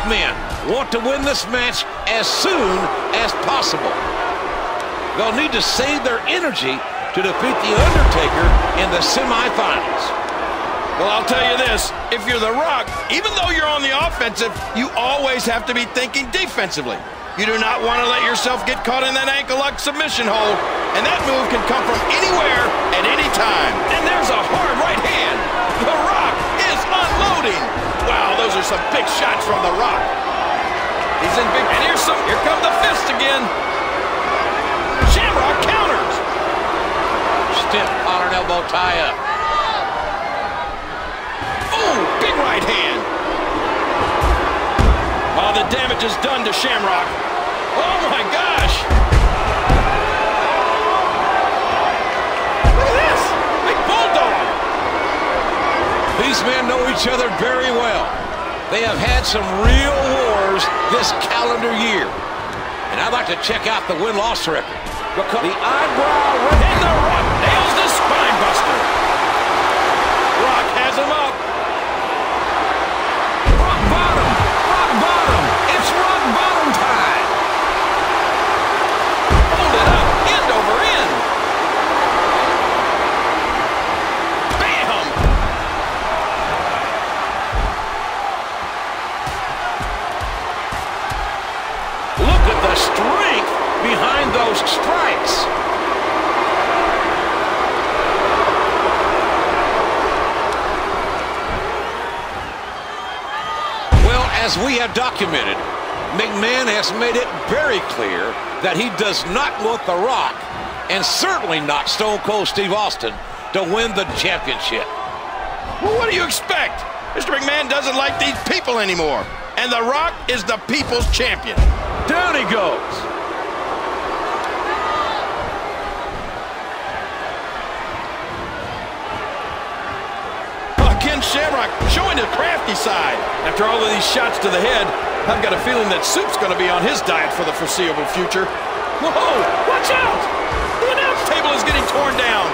men want to win this match as soon as possible. They'll need to save their energy to defeat The Undertaker in the semifinals. Well, I'll tell you this, if you're The Rock, even though you're on the offensive, you always have to be thinking defensively. You do not want to let yourself get caught in that ankle-lock submission hold, and that move can come from anywhere at any time. And there's a hard right hand. The Rock is unloading. Wow, those are some big shots from The Rock. He's in big, and here come the fists again. Shamrock counters. Stiff collar and elbow tie-up. Oh, big right hand. Oh, the damage is done to Shamrock. Oh, my gosh. Look at this. Big bulldog. These men know each other very well. They have had some real wars this calendar year. And I'd like to check out the win-loss record. Because the eyebrow and The Rock nails the spine buster. Rock has him up. Rock bottom. Rock bottom. It's rock bottom time. Hold it up. End over end. Bam. Look at the strength behind those strikes. Well, as we have documented, McMahon has made it very clear that he does not want The Rock, and certainly not Stone Cold Steve Austin, to win the championship. Well, what do you expect? Mr. McMahon doesn't like these people anymore. And The Rock is the people's champion. Down he goes. Again, Shamrock showing his crafty side. After all of these shots to the head, I've got a feeling that Soup's going to be on his diet for the foreseeable future. Whoa, watch out! The announce table is getting torn down.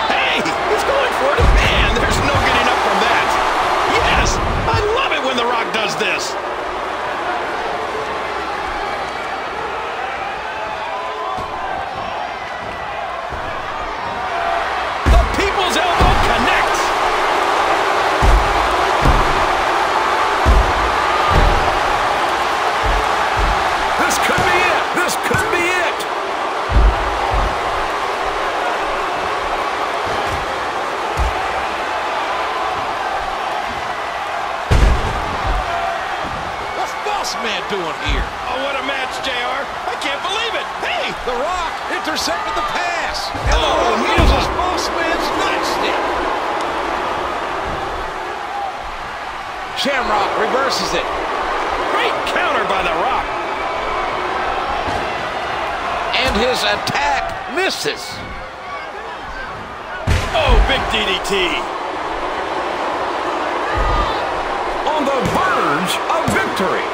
Hey, he's going for it. Man, there's no getting up from that. Yes, I love it when The Rock does this. The people's elbow connects. This could be it. This could be it. What's Boss Man doing here? Oh, what a match, JR. I can't believe it. Hey! The Rock intercepted the pass. And The Oh, Rock no. uses Boss Man's nightstick. Shamrock reverses it. Great counter by The Rock. And his attack misses. Oh, big DDT. On the verge of victory.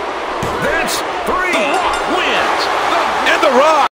That's 3. The Rock wins. And The Rock